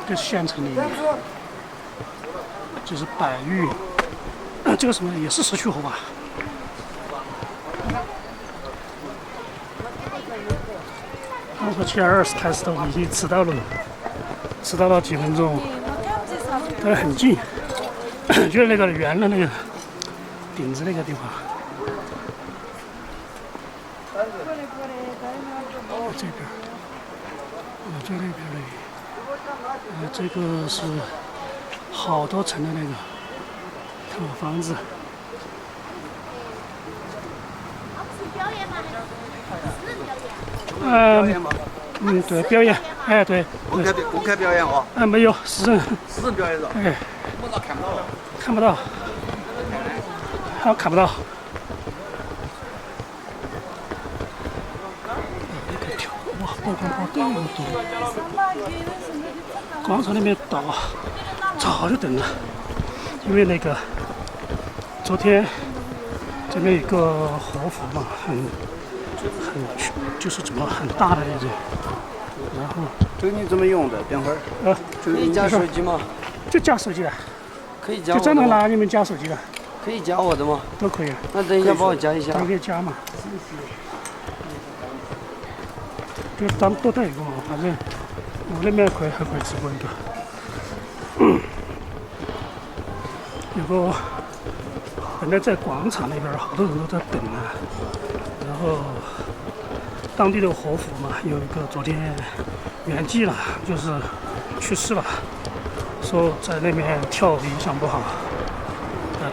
这是县城里面，这是百玉，这个什么也是石渠湖吧？我说7:20开始的，我已经迟到了几分钟，但是很近，就是那个圆的那个顶子那个地方。这边，在那边嘞，这个是好多层的那个套房子。对，表演，哎，对。公开表演哦。没有，私人表演的。哎。我咋看不到？看不到。看不到。哇，曝光包这么多！广场里面早就等了，因为那个昨天这边有个活佛嘛，就是怎么很大的那种，然后这个你怎么用的？等会儿。可以加手机吗？就加手机的。可以加。就专门拿你们加手机的。可以加我的吗？都可以。那等一下帮我加一下。你可以加嘛。就咱们多带一个嘛，反正我那边还可以直播一个。有个本来在广场那边好多人都在等啊，然后当地的活佛嘛，有一个昨天圆寂了，就是去世了，说在那边跳影响不好，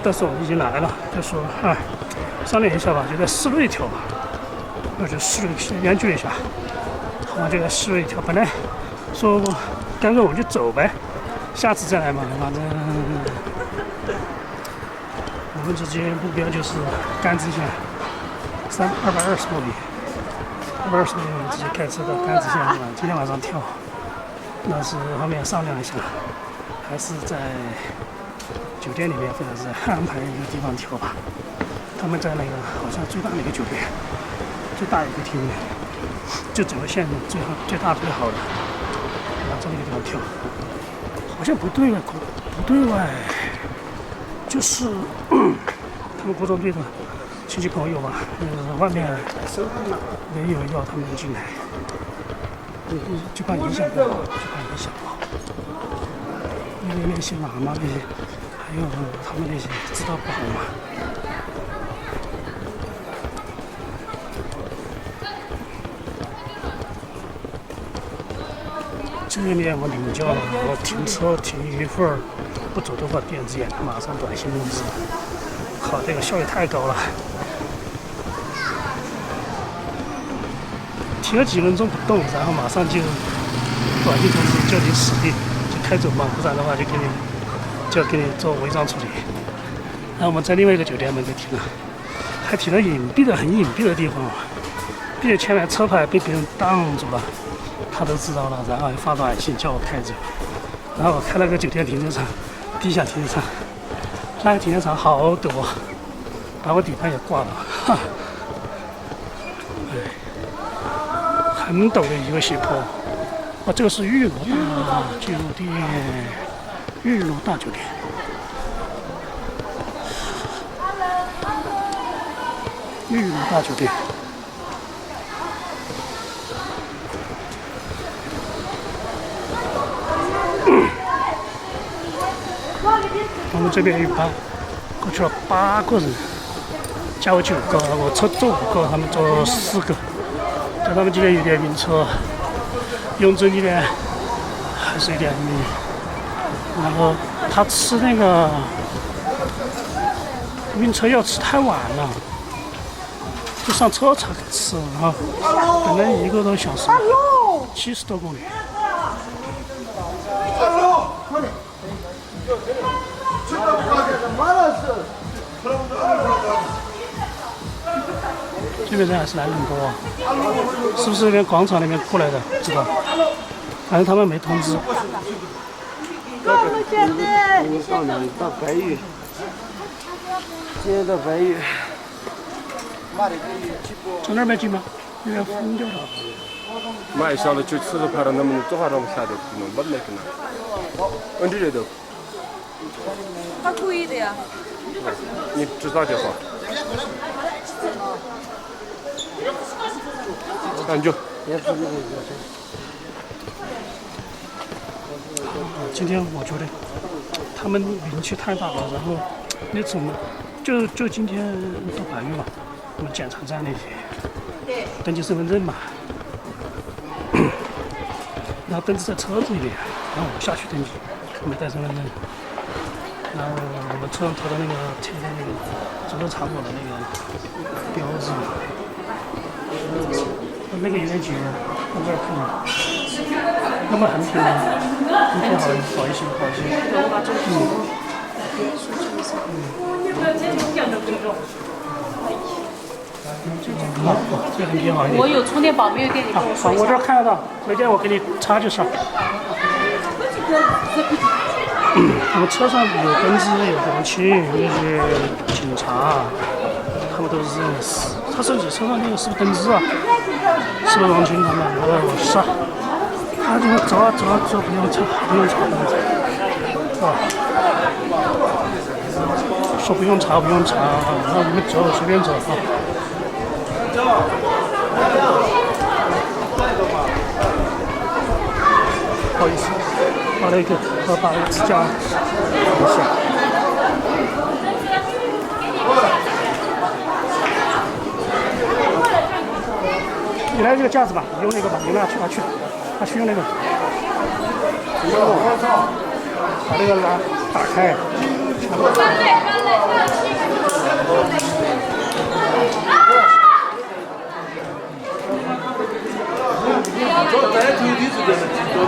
但是我们已经来了，就说商量一下吧，就在室内跳吧，那就室内先研究一下。我就在室内跳，本来说干脆我就走呗，下次再来嘛。反正我们直接目标就是甘孜县220公里，220公里我们直接开车到甘孜县是吧？今天晚上跳，那是后面商量一下，还是在酒店里面，或者是安排一个地方跳吧。他们在那个好像最大的一个酒店，最大一个厅。就整个县最大最好的，这么一个地方跳，好像不对外，就是他们国中队的亲戚朋友吧，外面没有要他们进来，就怕影响不好，因为那些喇嘛那些，还有他们那些知道不好嘛。这面我领教了，我停车停一会儿，不走的话电子眼马上短信通知。靠，这个效率太高了。停了几分钟不动，然后马上就短信通知叫你驶离，就开走嘛，不然的话就要给你做违章处理。然后我们在另外一个酒店门口停了，还停了很隐蔽的地方，并且前面车牌被别人挡住了。他都知道了，然后发短信叫我开走，然后我开了个酒店停车场，地下停车场，那个停车场好陡啊，把我底盘也挂了，很陡的一个斜坡。这个是玉楼大酒店，玉楼大酒店。玉楼大酒店。我们这边有过去了8个人，加我9个，我坐5个，他们坐4个。在他们这边有点晕车，雍正这边还是有点晕。然后他吃那个晕车药吃太晚了，就上车才吃，然后本来1个多小时，70多公里。这边人还是来人多啊，是不是那边广场那边过来的？不知道，反正他们没通知。到白玉，今天到白玉。从那儿买进吗？有点疯掉了。买小了就吃着盘了，能不能多少让我下的？不能，没那个呢。问这都，他可以的呀。你知道就好。感觉。今天我觉得他们名气太大了，然后那次我们就今天到8月嘛，我们检查站那些登记身份证嘛，然后登记在车子里面，然后我下去登记，没带身份证，然后我们车上贴的那个贴的那个足球场所的那个标志，那个有点紧，我这儿看，那么很挺好一些，好一些。这很挺好一点。我有充电宝，没有电，你跟我说一下。我这儿看得到，回电我给你插就是。我们车上有公司，有国庆，有些警察，他们都是这样子。他手机车上那个是不是登记啊？是不是王军他们？是啊。他就走啊走啊走，不用查，不用查，不用查。啊。说不用查，不用查，让你们走，随便走啊。不好意思，把那个把那个支架放下。你来这个架子吧，你用那个吧，你拿去用那个。把那个打开。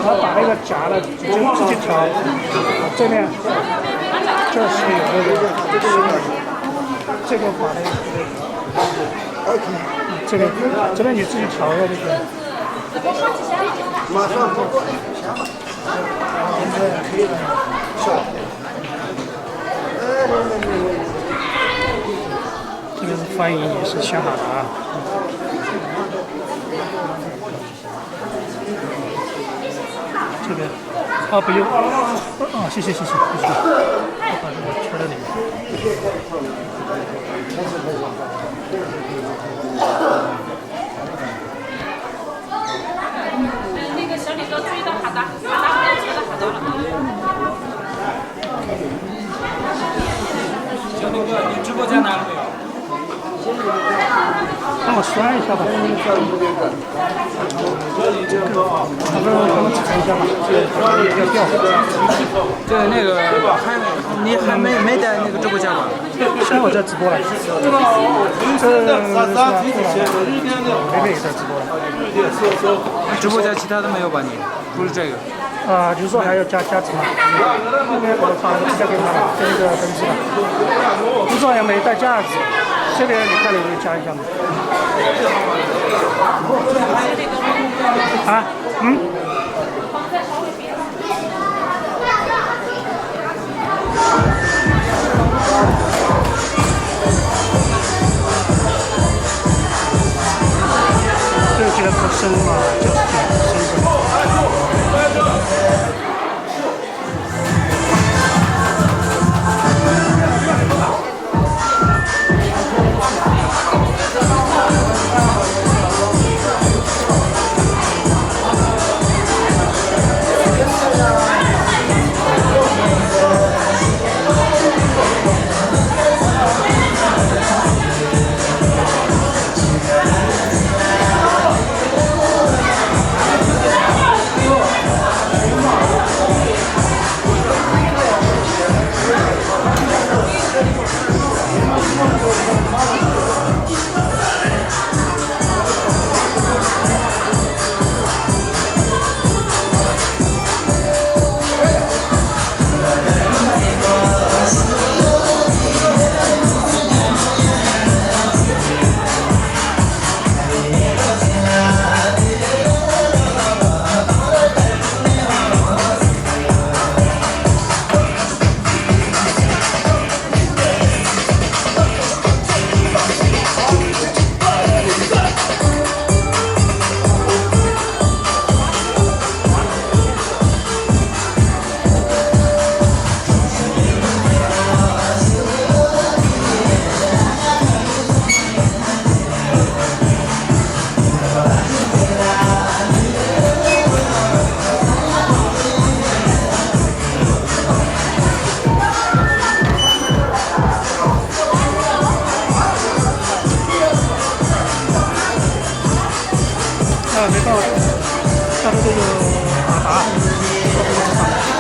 他把那个夹了，就自己调。这边，这是有那个，这个把那个，这边你自己调一下就行。马上过来。这个是翻译也是写好的啊。这个不用谢谢，我把这个圈在里面。那个小李哥注意到哈达不要车到哈达了。小李哥，你直播间拿了没有？帮我刷一下吧。帮我查一下吧。要掉。对，那个你还没带那个直播间吧？现在我在直播了。妹妹也在直播了。直播间其他的没有吧？你不是这个？就是说还要加值嘛。那边我把直接给他了，跟那个登记了。不知道有没带架子。这边你看你会加一下吗？这个觉得不深嘛，就是觉得不深。还没到下头这个马达，到这个地方。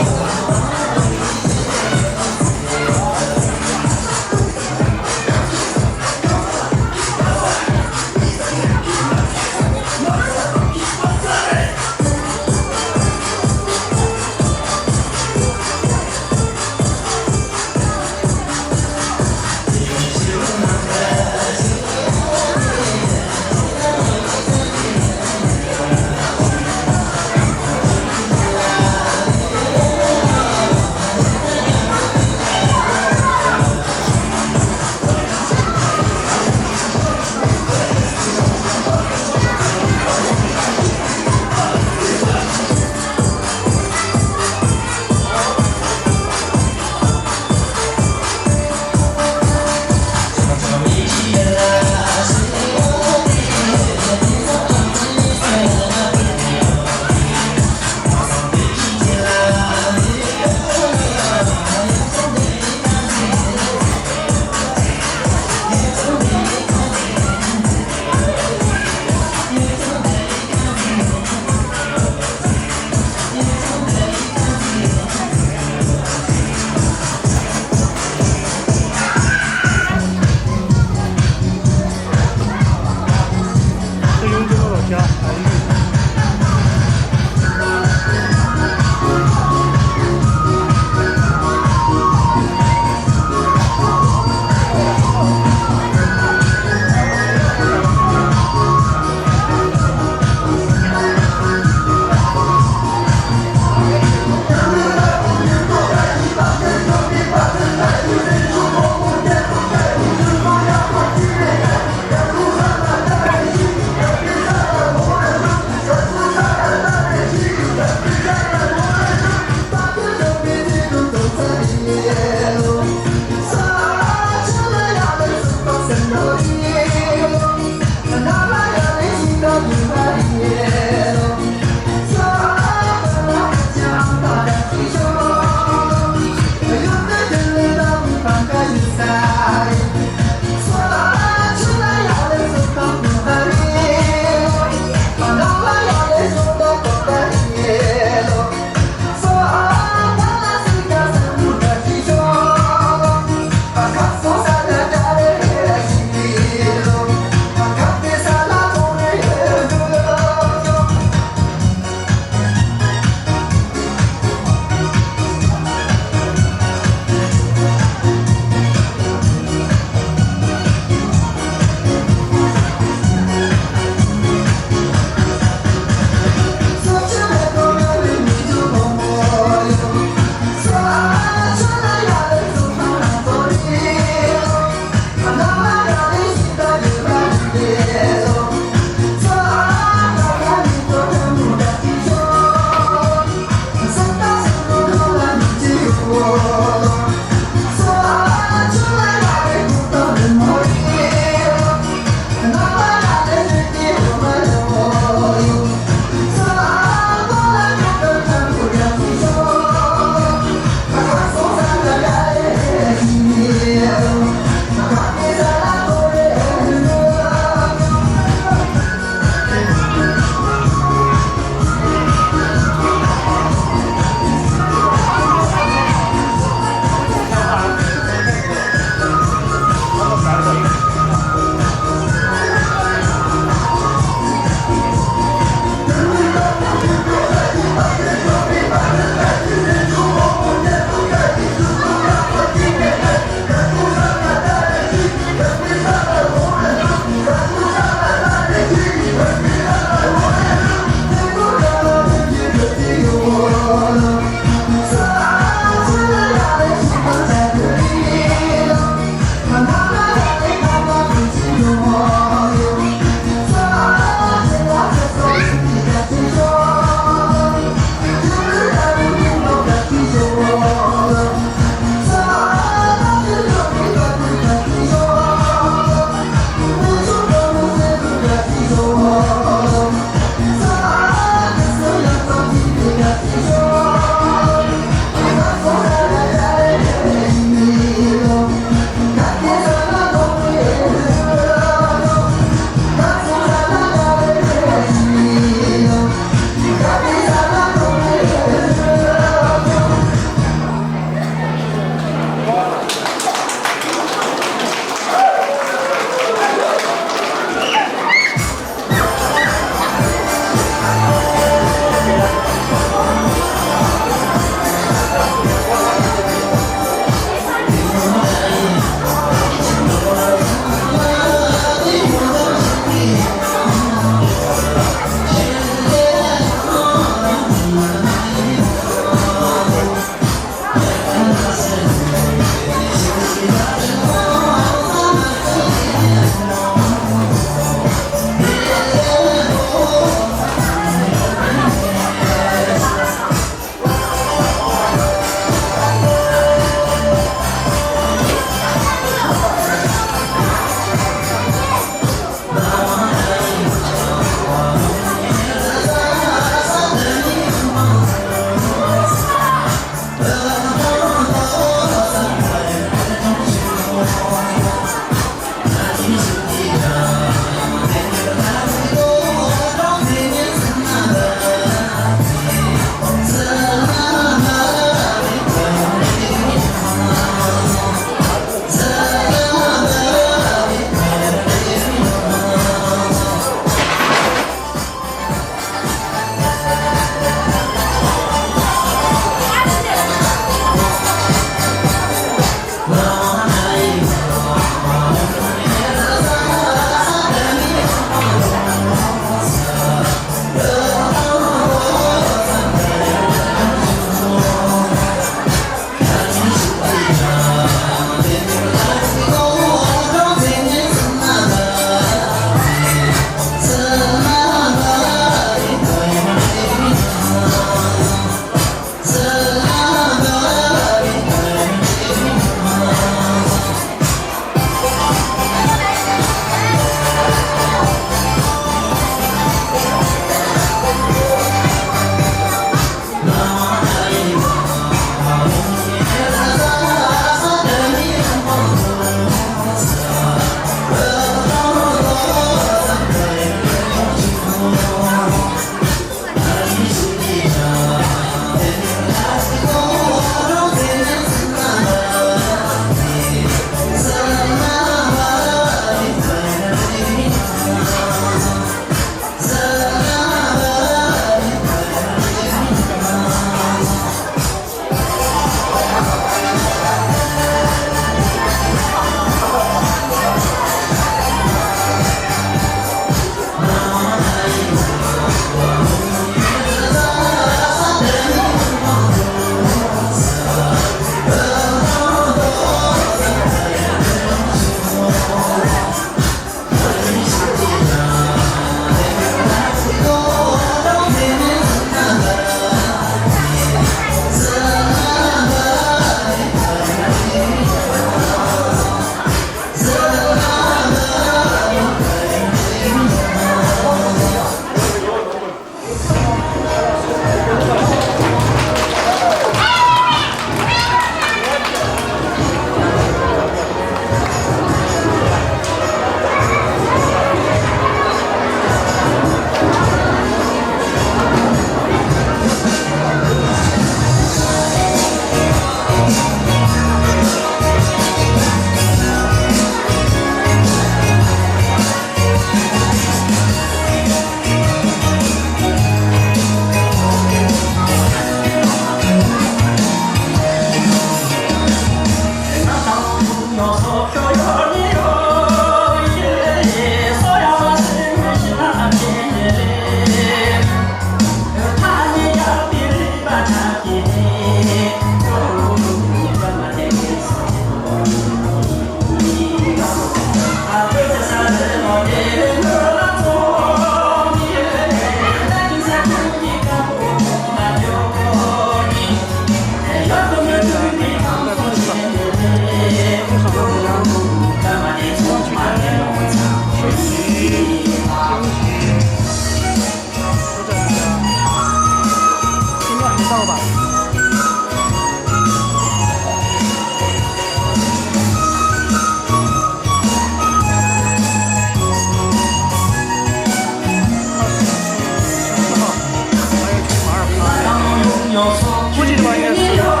估计的话应该是可以吧。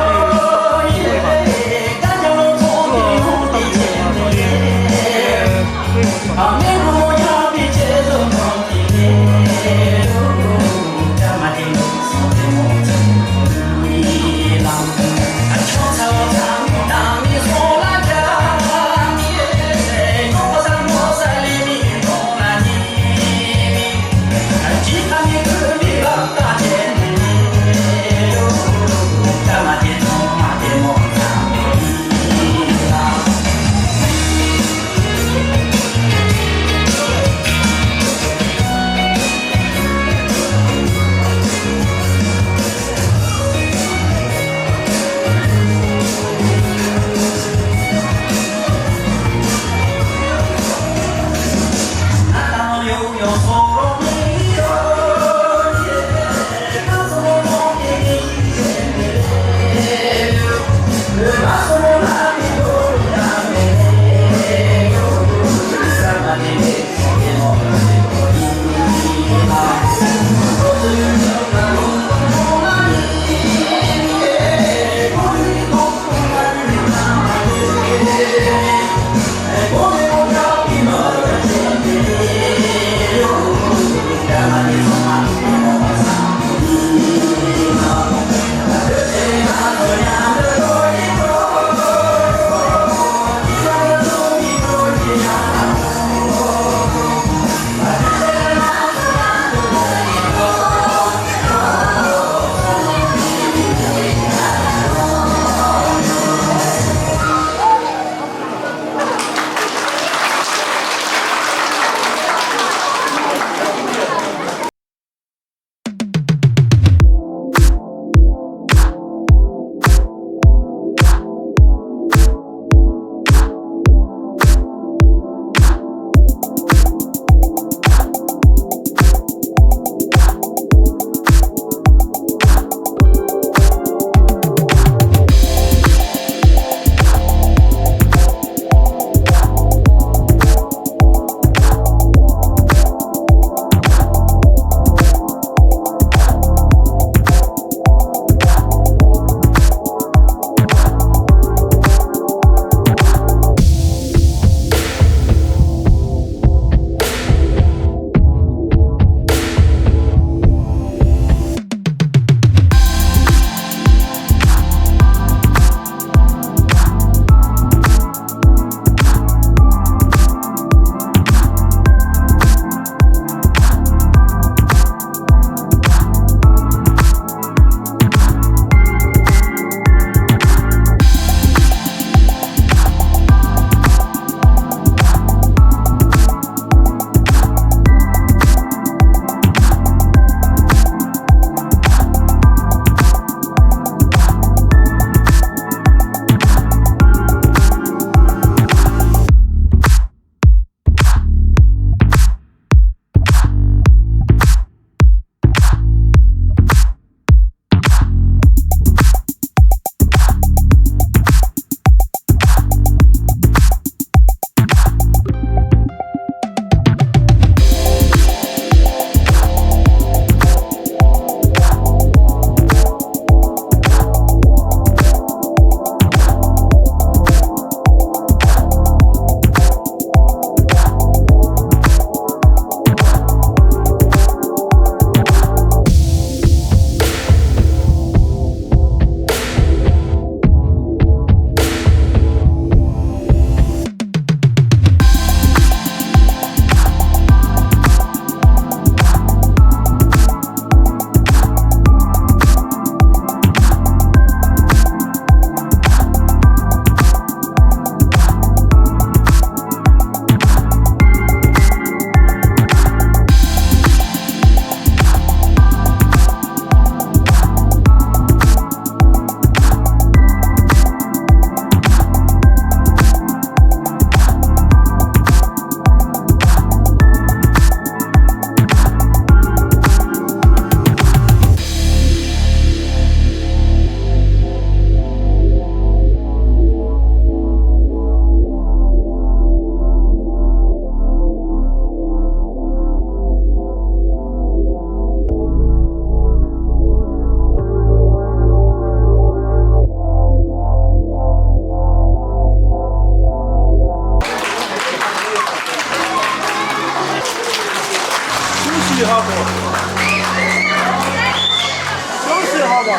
好吧？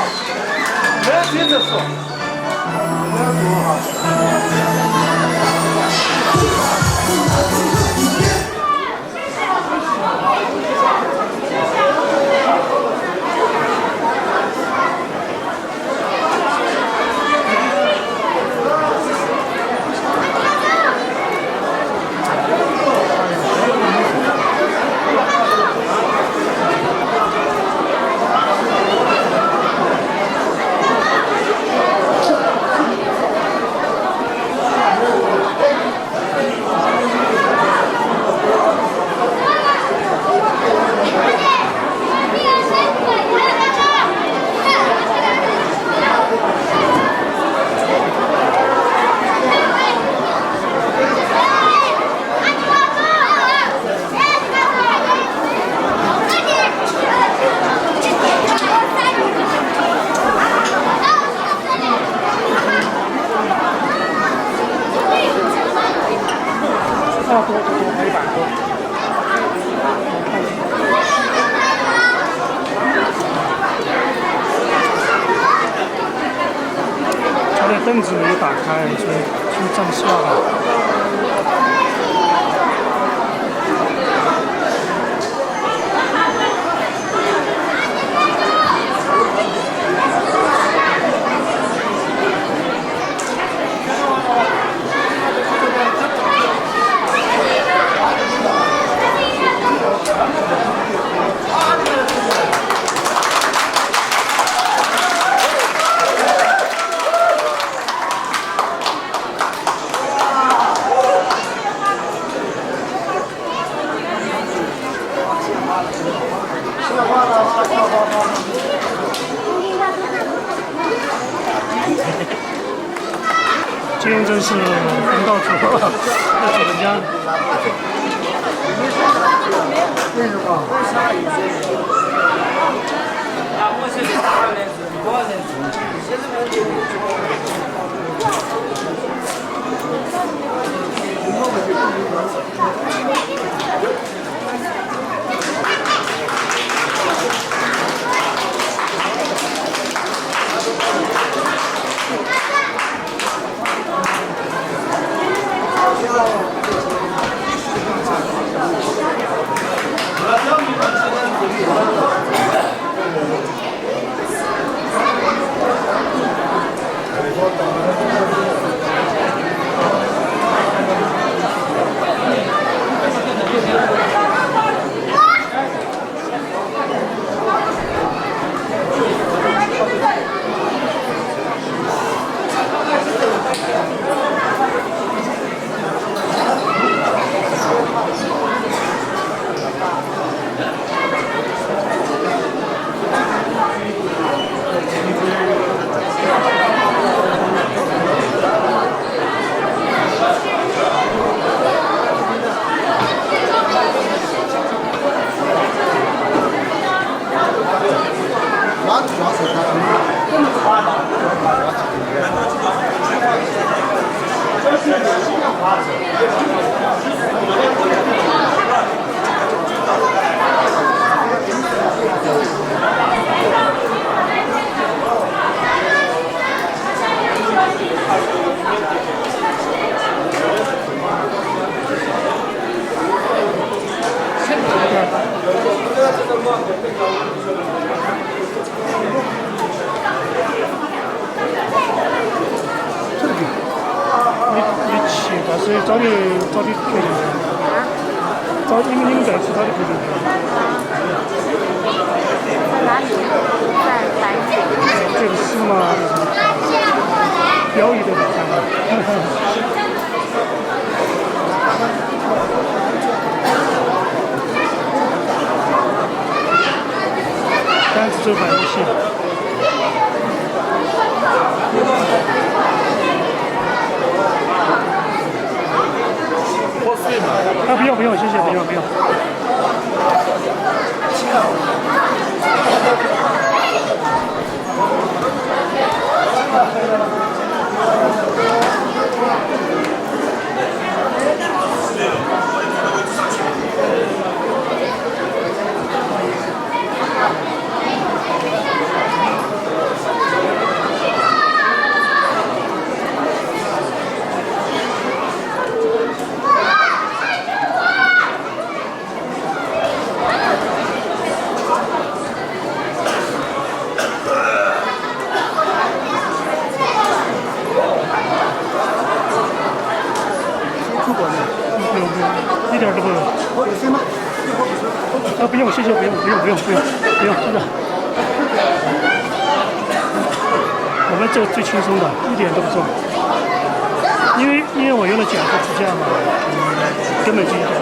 没别的说。他的凳子没有打开，所以就站下了。今天真是红到处，到处人家。所以早点可以，你们在吃早点可以。在哪里？在白酒。这个是吗？标语都没看到。单子就买不起。啊，不用不用，谢谢，不用不用。谢谢，不用，真的。我们这个最轻松的，一点都不重，因为我用的脚和支架嘛，根本就一点不重。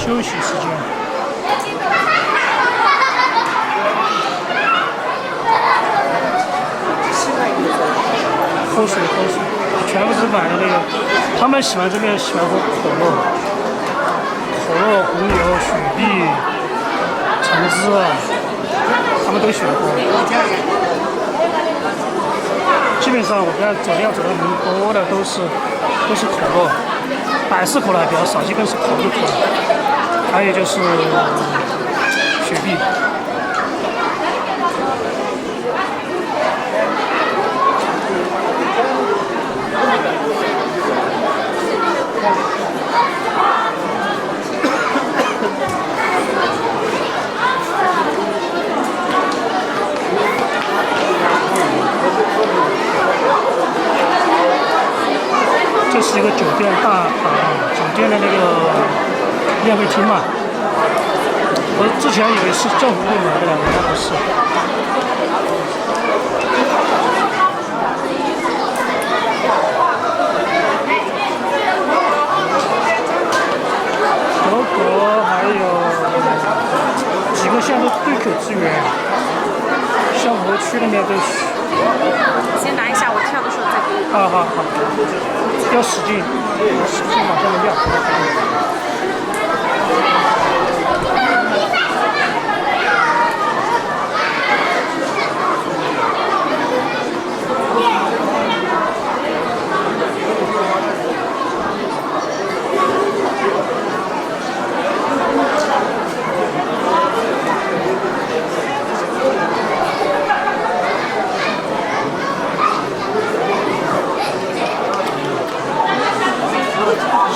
休息时间。喝水，全部是买的那个。他们喜欢这边喜欢喝可乐、红牛、雪碧、橙汁，他们都喜欢喝。基本上我看走的人多的都是可乐，百事可乐还比较少，基本是可乐。还有就是雪碧。这是一个酒店酒店的那个宴会厅嘛。我之前以为是政府部门的，原来不是。德国还有几个县都对口支援，像河区那边都是。先拿一下，我跳的时候再给你。好，要使劲往上面撂。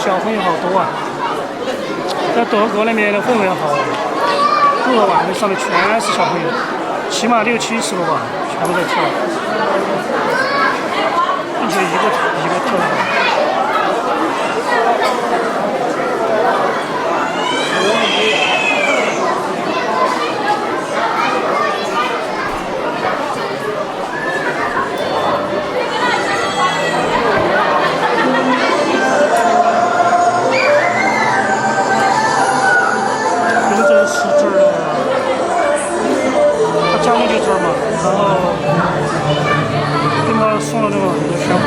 小朋友好多啊，在德国那边的氛围好，各个晚上上面全是小朋友，起码6、70个吧，全部在跳，并且一个跳的。然后给我送了那个鲜花。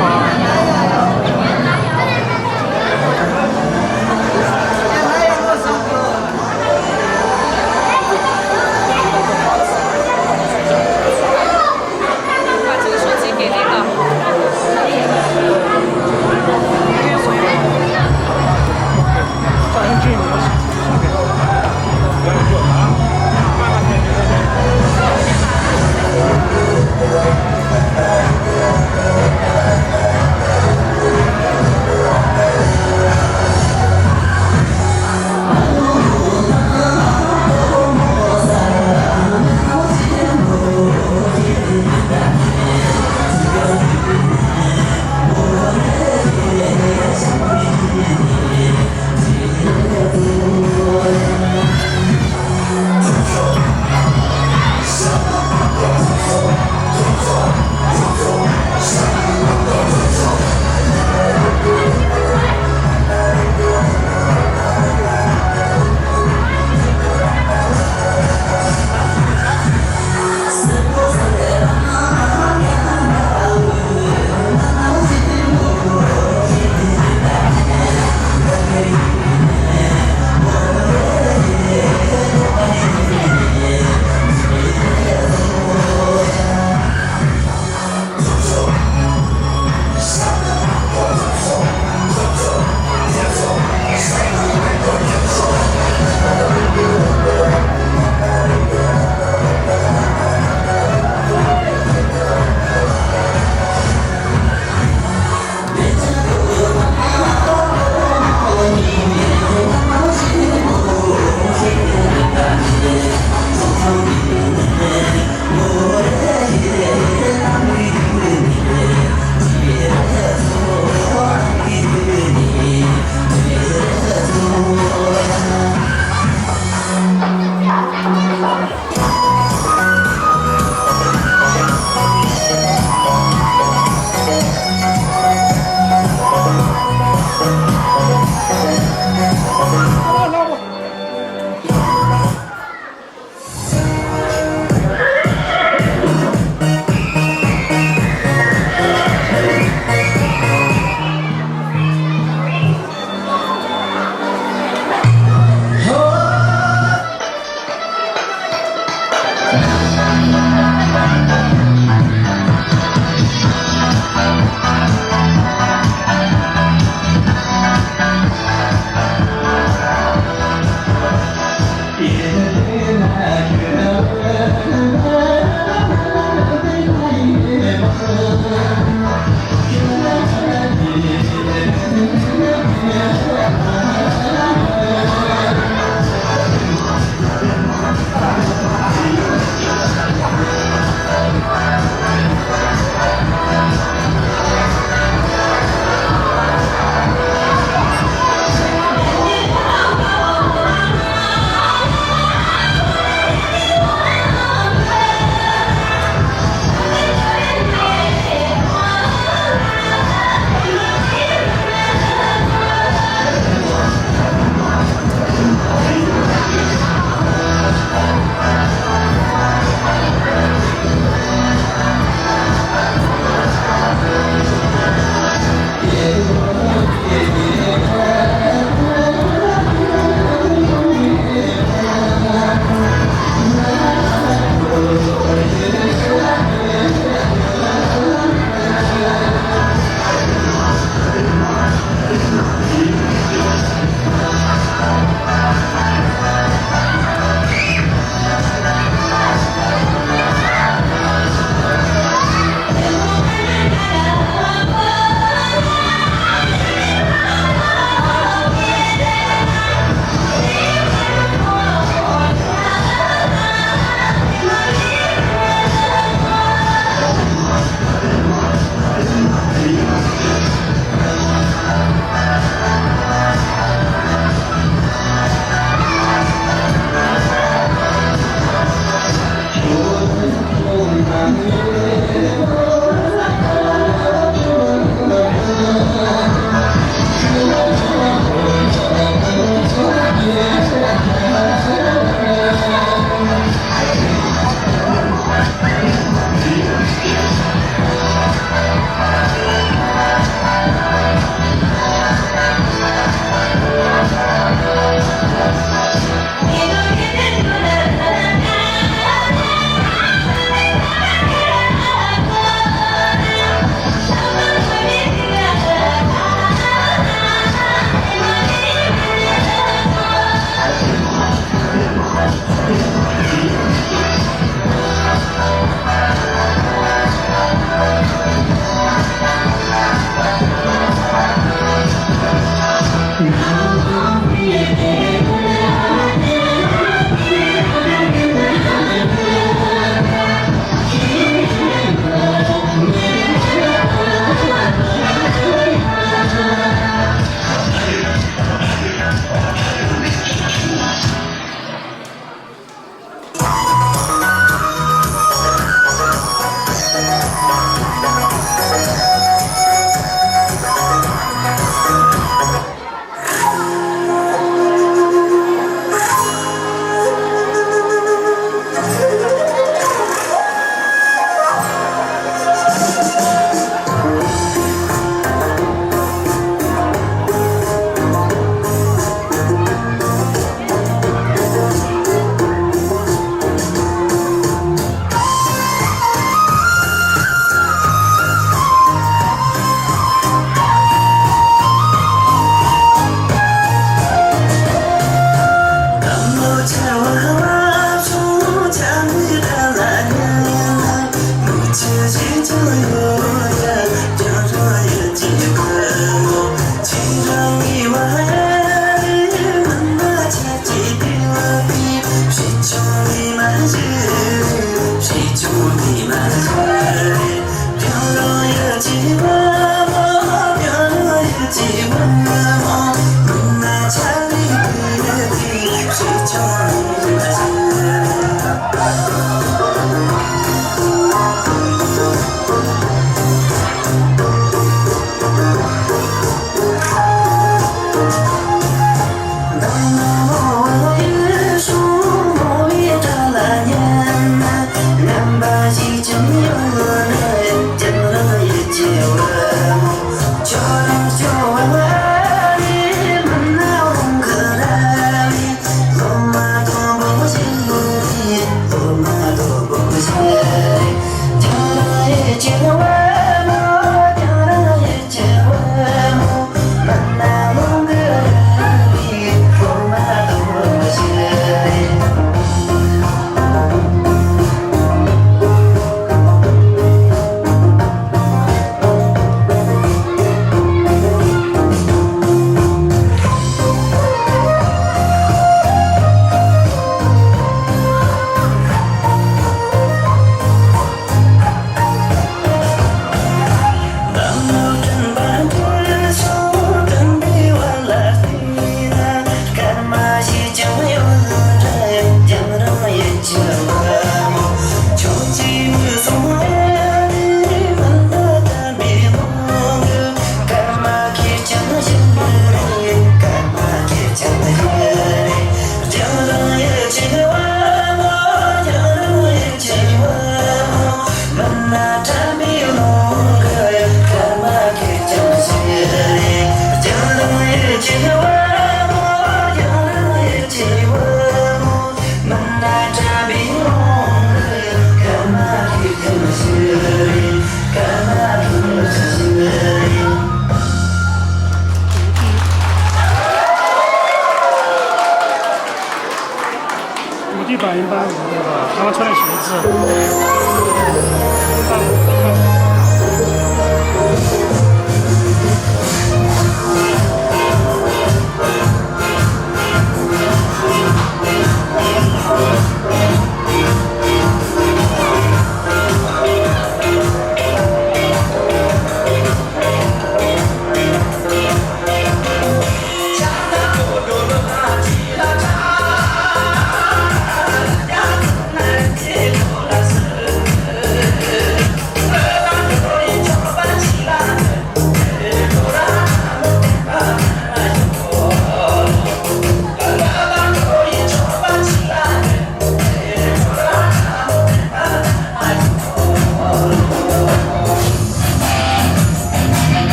土地反映班那个台湾穿越学制。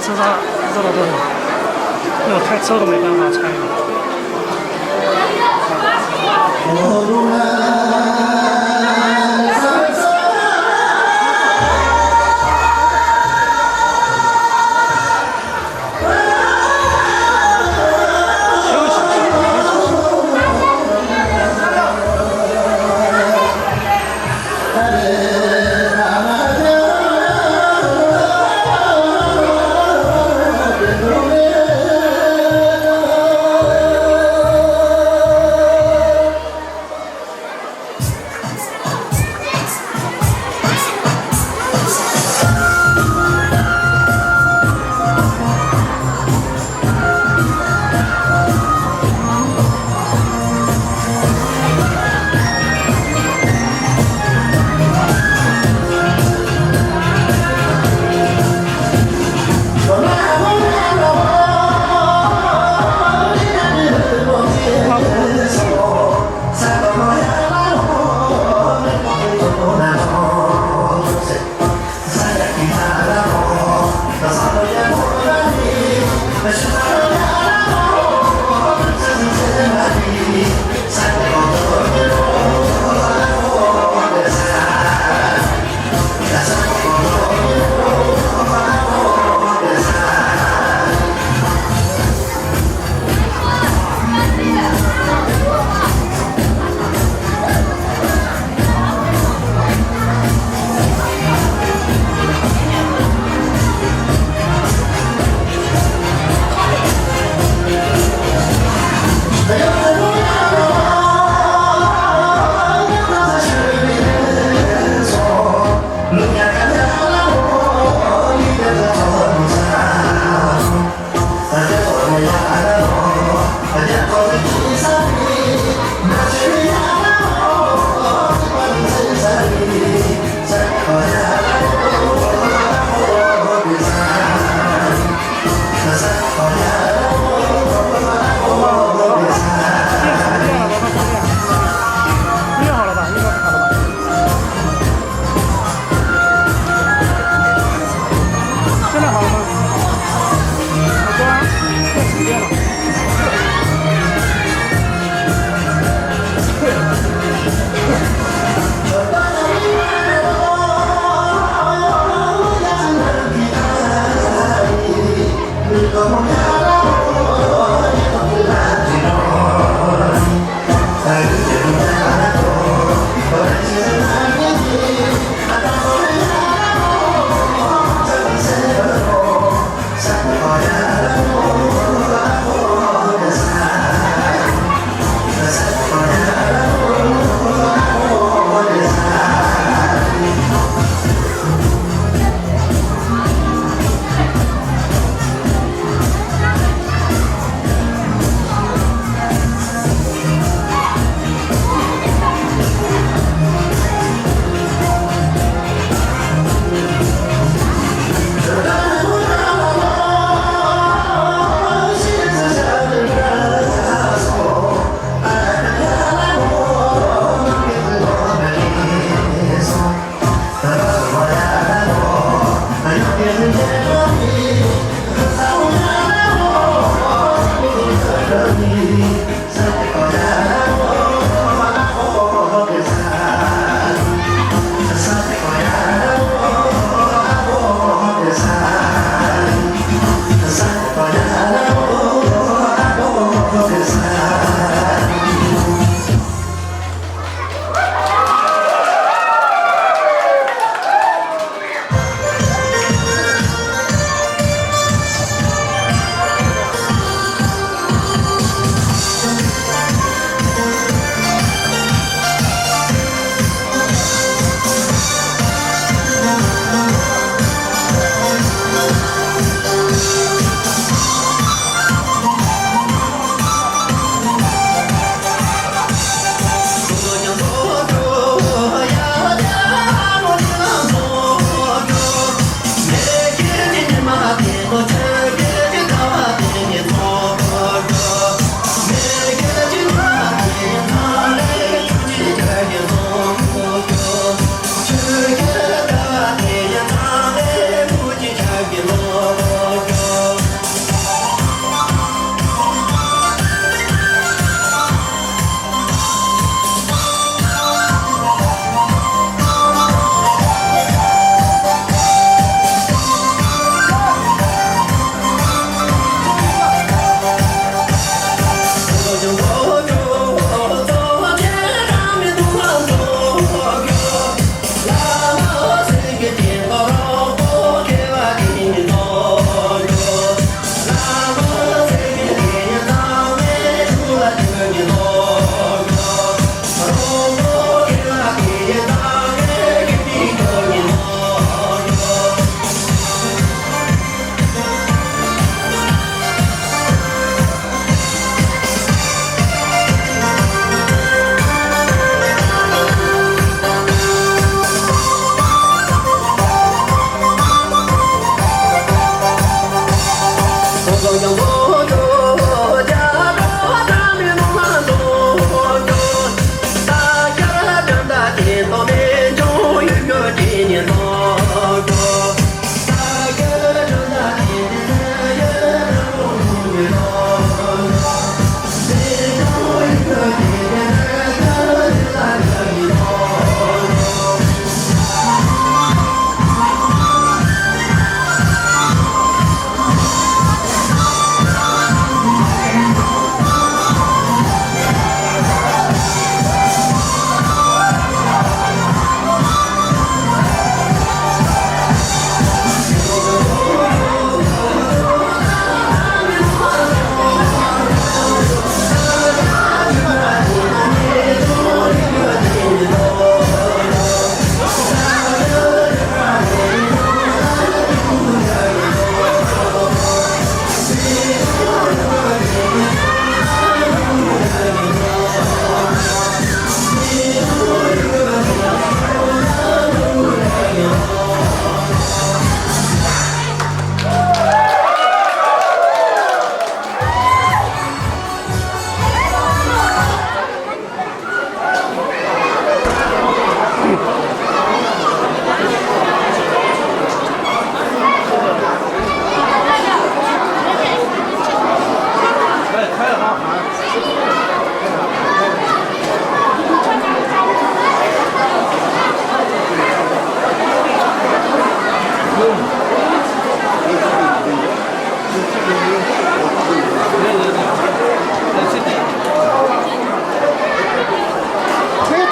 车上热了多少？那我开车都没办法参与。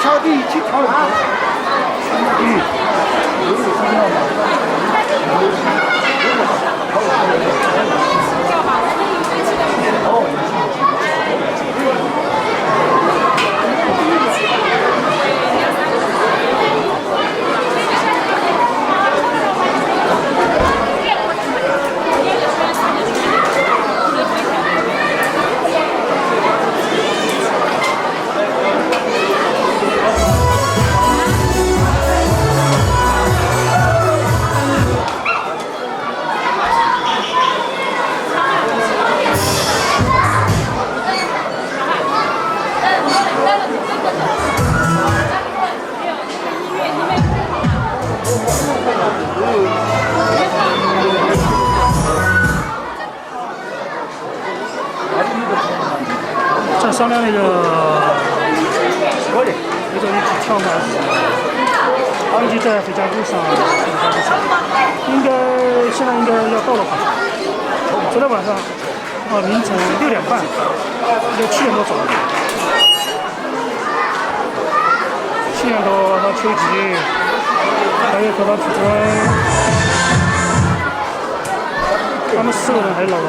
桥底一起跳的。在商量那个一起跳吗？安吉在回家路上，应该现在应该要到了吧？昨天晚上，凌晨6点半，要7点多走的。7点多到秋吉，还有走到莆村，他们4个人还是老王。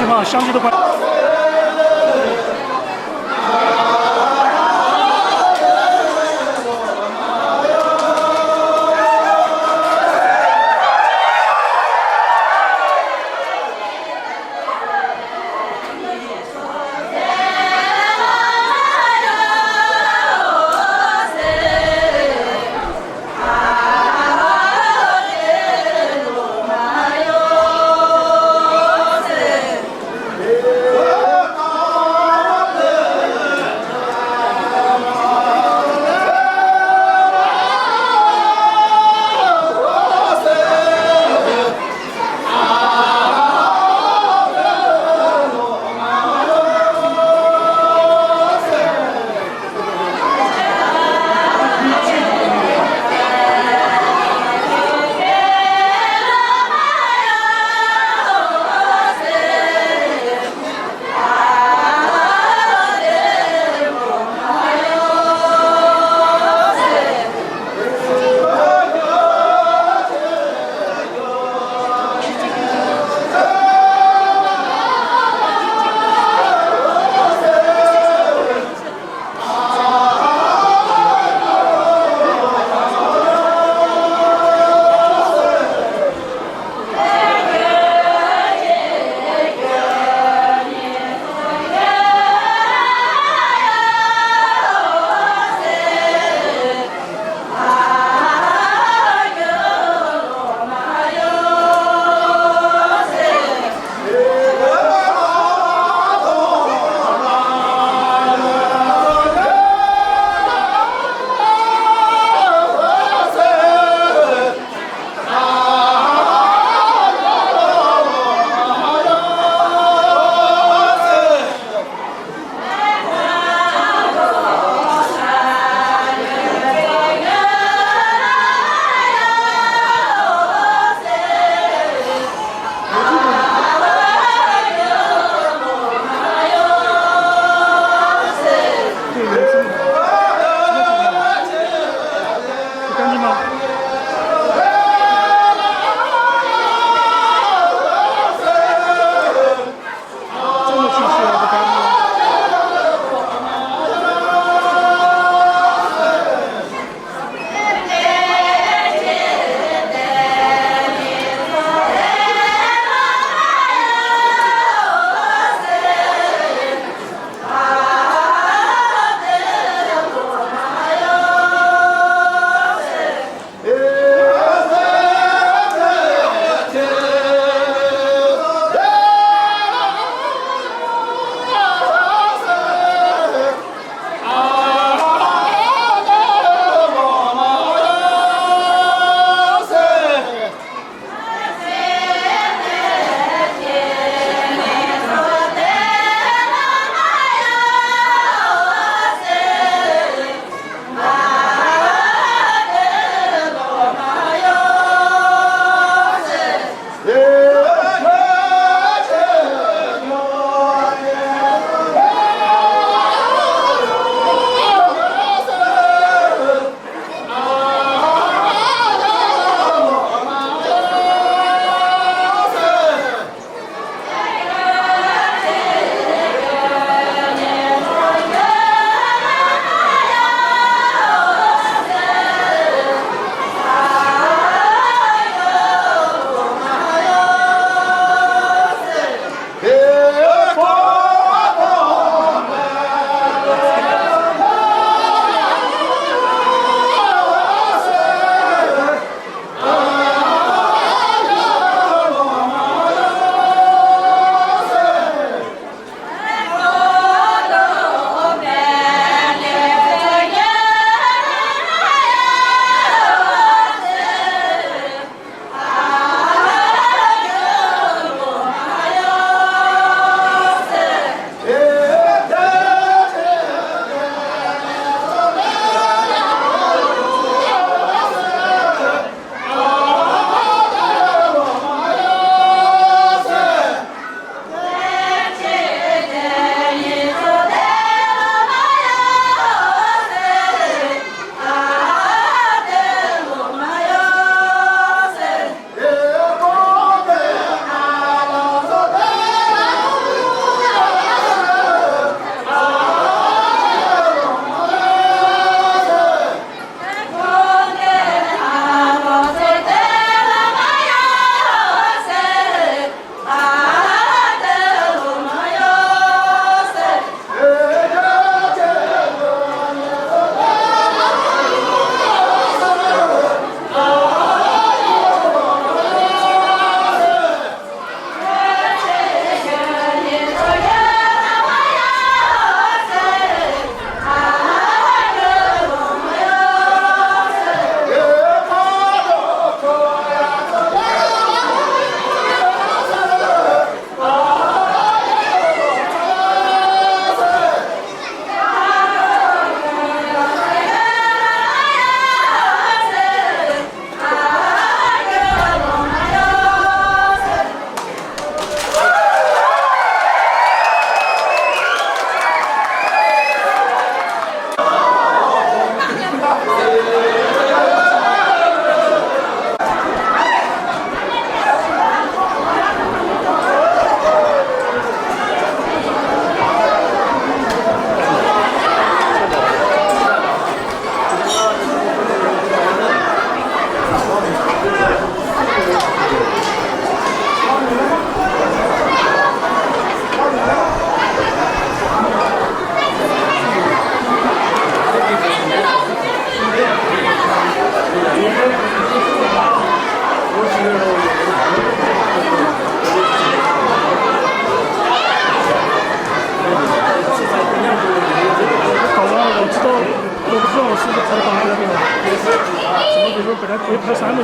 情况，相机的关。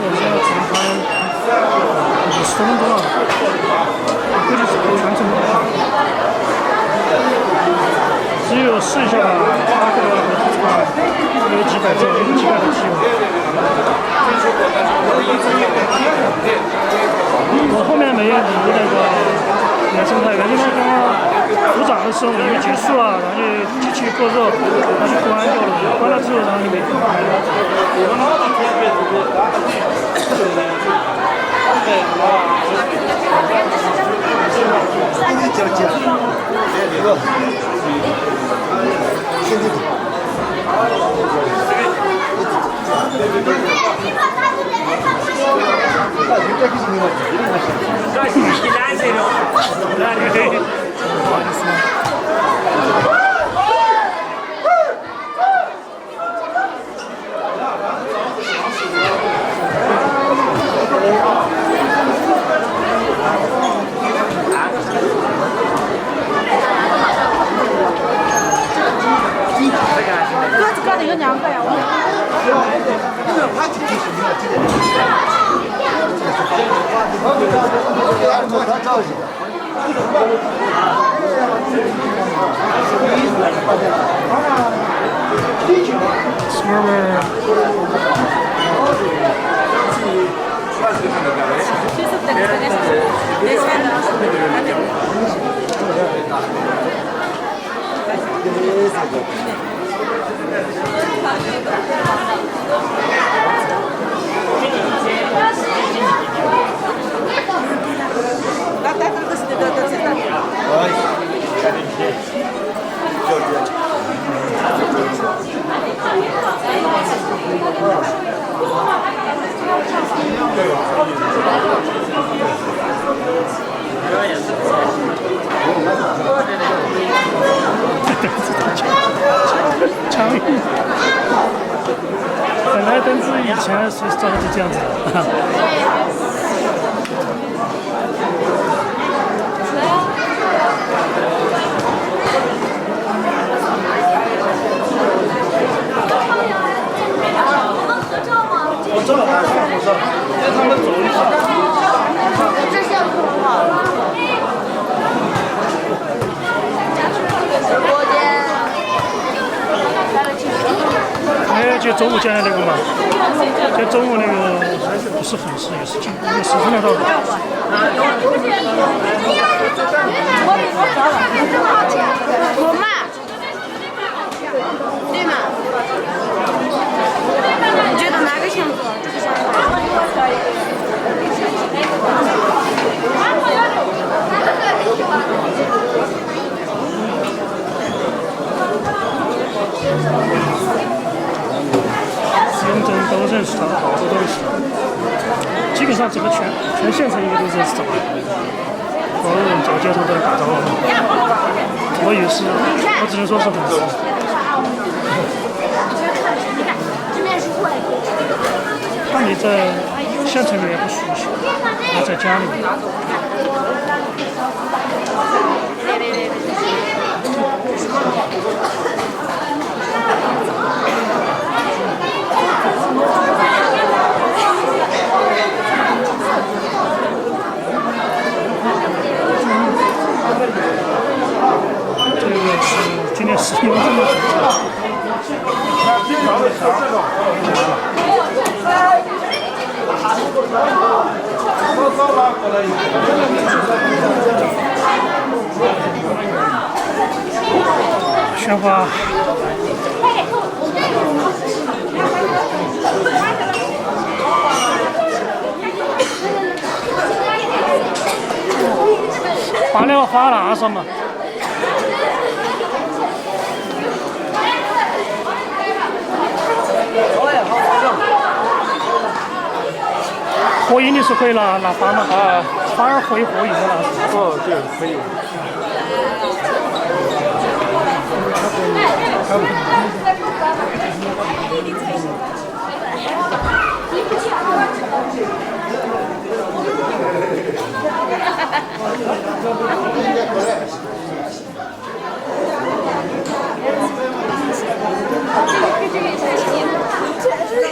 的这样全盘50多分钟了，估计是可以完成的。只有试一下吧，8个有几百只，有几百个鸡了。我后面没有理那个原生态，原生态刚刚组长的时候因为结束了，然后机器过热，它就关掉了，关了之后然后就没开了。各的有2个呀，强运。本来登志以前是照的就这样子的。我走了，我走，让他们走一下。这是就中午讲的那个嘛，就中午那个不是粉丝，也是10分钟到的。我嘛，对吗？你觉得哪个像做？这个像深圳都认识他，好多都认识他，基本上整个全县城应该都认识他，所有人走街头都要打招呼。我也是，我只能说是粉丝。看你在县城里也不熟悉，我在家里面。这个是今年11月份的主鲜花。放那个花篮上嘛。合影的时候可以拿花嘛？啊，花儿可以合影的拿。哦，对，可以。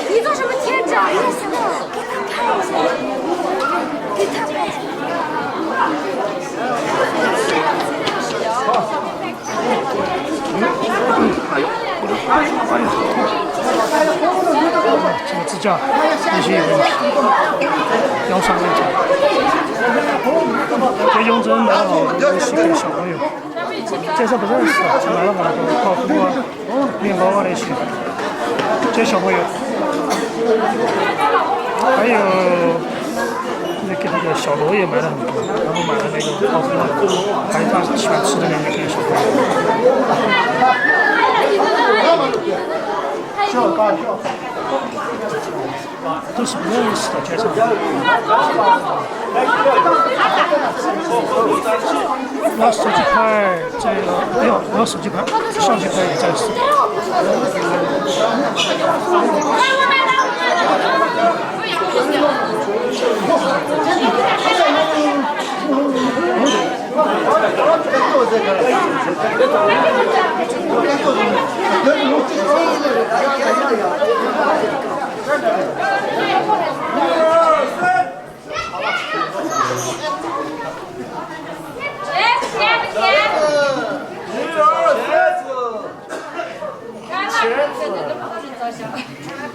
你做什么贴纸啊？哎呀，这个支架有些有问题，腰上问题。这雍正买了好多西给小朋友，这是不认识的，就买了好多泡芙啊、面包啊那些，这小朋友。还有那个小罗也买了很多，然后买了那个泡芙，还有他喜欢吃的那个小朋友。都是不认识的街上。拿手机拍这个没有，拿手机拍，相机拍也在使。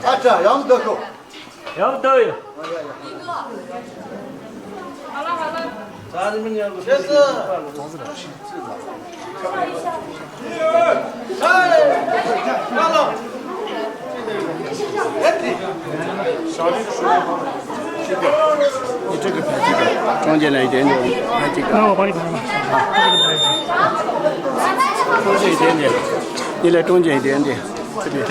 啊，这样得够。要不都有。好了好了。啥你们两个？这是。完了。你这个拍这个，中间来一点点，拍这个。那我帮你拍嘛，中间一点点，你来中间一点点，这边。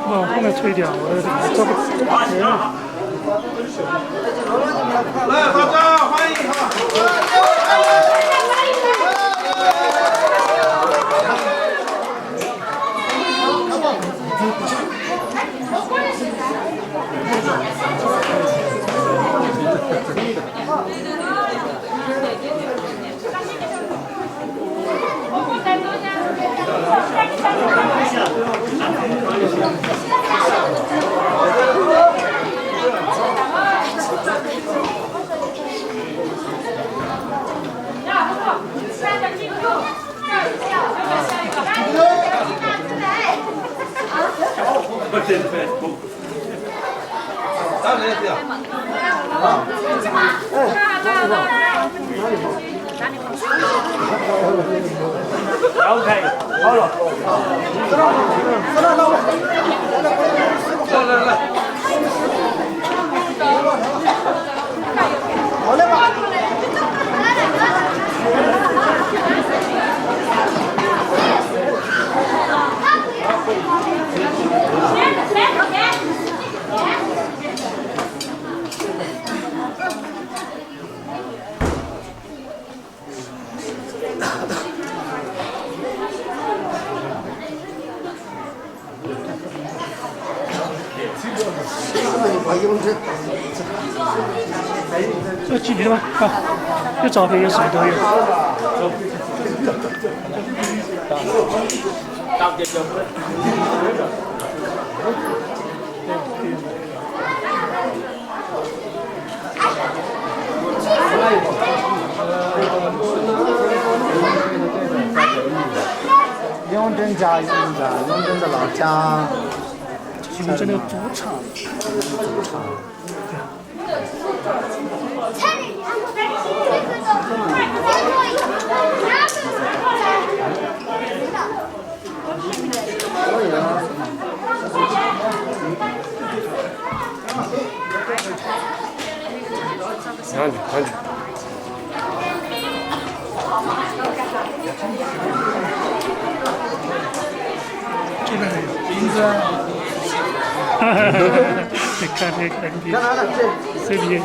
往后面推一点，我这不。来，大家欢迎哈！OK， 好了。来。好嘞吧。这几年吧，啊，有照片有视频都有。雍正家，雍正的老家。这是雍正的主场。主场。看去看去。这边有名字。你看这个 CBA。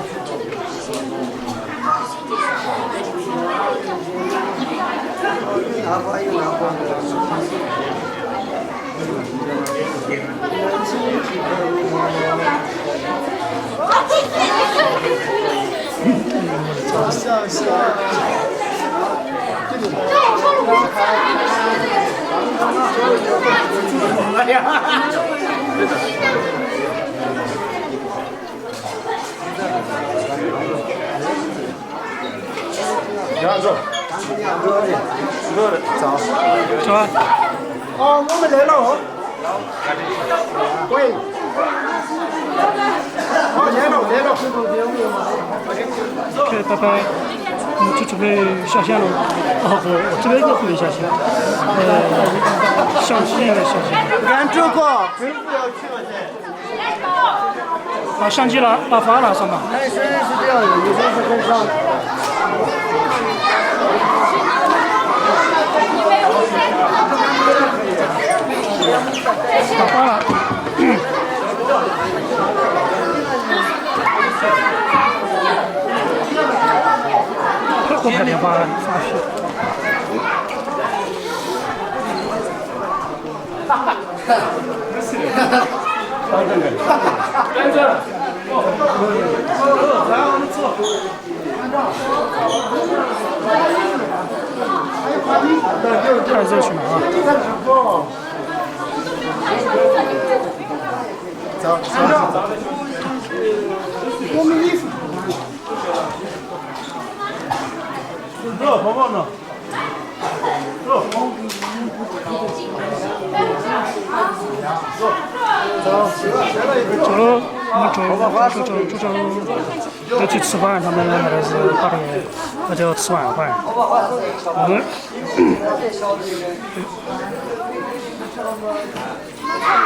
走啊！哦，我们来了哦。喂。哦，来了。OK，拜拜。我们就准备下线了。哦不，我这边应该不能下线。相机应该下线。俺这个真不要去了噻。把相机拿发拿上吧。男生是这样的，女生是跟上。打发了。多拍点发去。太热去了啊！走，我们衣服。热，泡泡呢？热。走了，我们走，要去吃饭，他们还是8点，那就要吃晚饭。我们。